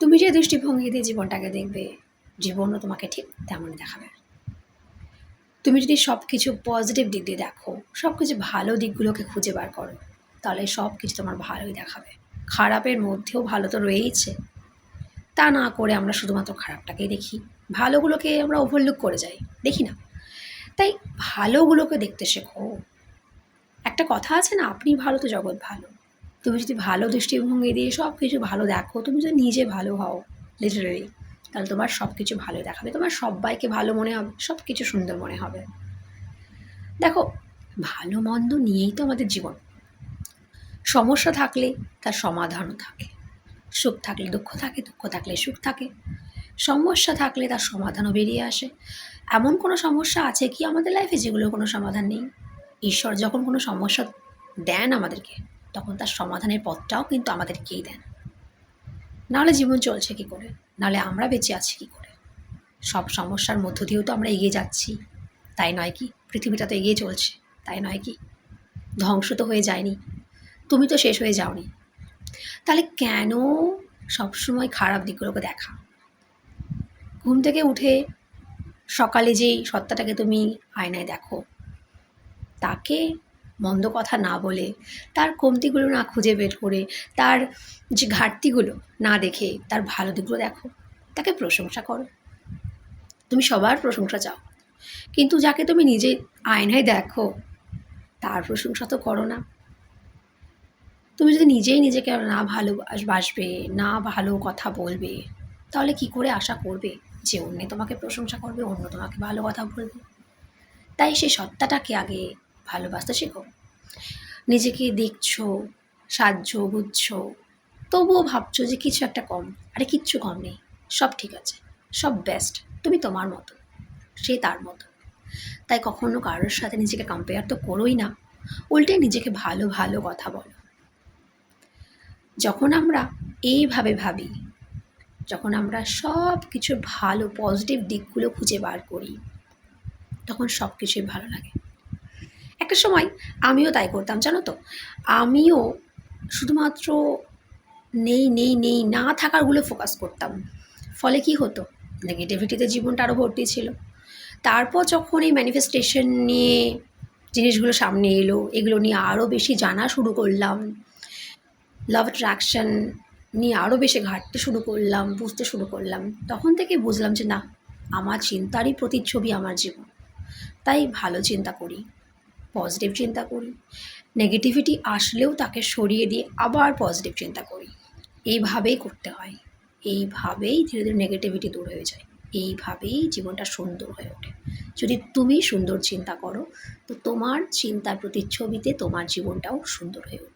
তুমি যে দৃষ্টিভঙ্গি দিয়ে জীবনটাকে দেখবে, জীবনও তোমাকে ঠিক তেমনই দেখাবে। তুমি যদি সব কিছু পজিটিভ দিক দিয়ে দেখো, সব কিছু ভালো দিকগুলোকে খুঁজে বার করো, তাহলে সব কিছু তোমার ভালোই দেখাবে। খারাপের মধ্যেও ভালো তো রয়েইছে। তা না করে আমরা শুধুমাত্র খারাপটাকেই দেখি, ভালোগুলোকে আমরা ওভারলুক করে যাই, দেখি না। তাই ভালোগুলোকে দেখতে শেখো। একটা কথা আছে না, আপনি ভালো তো জগৎ ভালো। তুমি যদি ভালো দৃষ্টিভঙ্গি দিয়ে সব কিছু ভালো দেখো, তুমি যদি নিজে ভালো হও লিটারেলি, তাহলে তোমার সব কিছু ভালো দেখাবে, তোমার সব্বাইকে ভালো মনে হবে, সব কিছু সুন্দর মনে হবে। দেখো, ভালো মন্দ নিয়েই তো আমাদের জীবন। সমস্যা থাকলে তার সমাধানও থাকে, সুখ থাকলে দুঃখ থাকে, দুঃখ থাকলে সুখ থাকে, সমস্যা থাকলে তার সমাধানও বেরিয়ে আসে। এমন কোনো সমস্যা আছে কি আমাদের লাইফে যেগুলোর কোনো সমাধান নেই? ঈশ্বর যখন কোনো সমস্যা দেন আমাদেরকে, তখন তার সমাধানের পথটাও কিন্তু আমাদেরকেই দেন। নাহলে জীবন চলছে কী করে? নাহলে আমরা বেঁচে আছি কী করে? সব সমস্যার মধ্য দিয়েও তো আমরা এগিয়ে যাচ্ছি, তাই নয় কি? পৃথিবীটা তো এগিয়ে চলছে, তাই নয় কি? ধ্বংস তো হয়ে যায়নি, তুমি তো শেষ হয়ে যাওনি। তাহলে কেন সবসময় খারাপ দিকগুলোকে দেখা? ঘুম থেকে উঠে সকালে যেই সত্তাটাকে তুমি আয়নায় দেখো, তাকে মন্দ কথা না বলে, তার কমতিগুলো না খুঁজে বের করে, তার যে ঘাটতিগুলো না দেখে তার ভালো দিকগুলো দেখো, তাকে প্রশংসা করো। তুমি সবার প্রশংসা চাও, কিন্তু যাকে তুমি নিজে আয়নায় দেখো তার প্রশংসা তো করো না। তুমি যদি নিজেই নিজেকে না ভালোবাসবে, না ভালো কথা বলবে, তাহলে কি করে আশা করবে যে অন্য তোমাকে প্রশংসা করবে, অন্য তোমাকে ভালো কথা বলবে? তাই সেই সত্তাটাকে আগে ভালোবাসতে শেখো। নিজেকে দেখছো, সাজছো, গুজছো, তবুও ভাবছো যে কিছু একটা কম। আরে কিচ্ছু কম নেই, সব ঠিক আছে, সব বেস্ট। তুমি তোমার মতো, সে তার মতো। তাই কখনো কারোর সাথে নিজেকে কম্পেয়ার তো করোই না, উল্টে নিজেকে ভালো ভালো কথা বলো। যখন আমরা এইভাবে ভাবি, যখন আমরা সব কিছু ভালো পজিটিভ দিকগুলো খুঁজে বার করি, তখন সব কিছুই ভালো লাগে। একটা সময় আমিও তাই করতাম, জানো তো। আমিও শুধুমাত্র নেই নেই নেই না থাকারগুলো ফোকাস করতাম। ফলে কি হতো? নেগেটিভিটিতে জীবনটা আরও ভর্তি ছিল। তারপর যখন এই ম্যানিফেস্টেশন নিয়ে জিনিসগুলো সামনে এলো, এগুলো নিয়ে আরও বেশি জানা শুরু করলাম, লাভ অ্যাট্রাকশন নিয়ে আরও বেশি ঘাঁটতে শুরু করলাম, বুঝতে শুরু করলাম, তখন থেকে বুঝলাম যে না, আমার চিন্তারই প্রতিচ্ছবি আমার জীবন। তাই ভালো চিন্তা করি, পজিটিভ চিন্তা করি, নেগেটিভিটি আসলেও তাকে সরিয়ে দিয়ে আবার পজিটিভ চিন্তা করি। এইভাবেই করতে হয়, এইভাবেই ধীরে ধীরে নেগেটিভিটি দূর হয়ে যায়, এইভাবেই জীবনটা সুন্দর হয়ে ওঠে। যদি তুমি সুন্দর চিন্তা করো, তো তোমার চিন্তার প্রতিচ্ছবিতে তোমার জীবনটাও সুন্দর হয়ে ওঠে।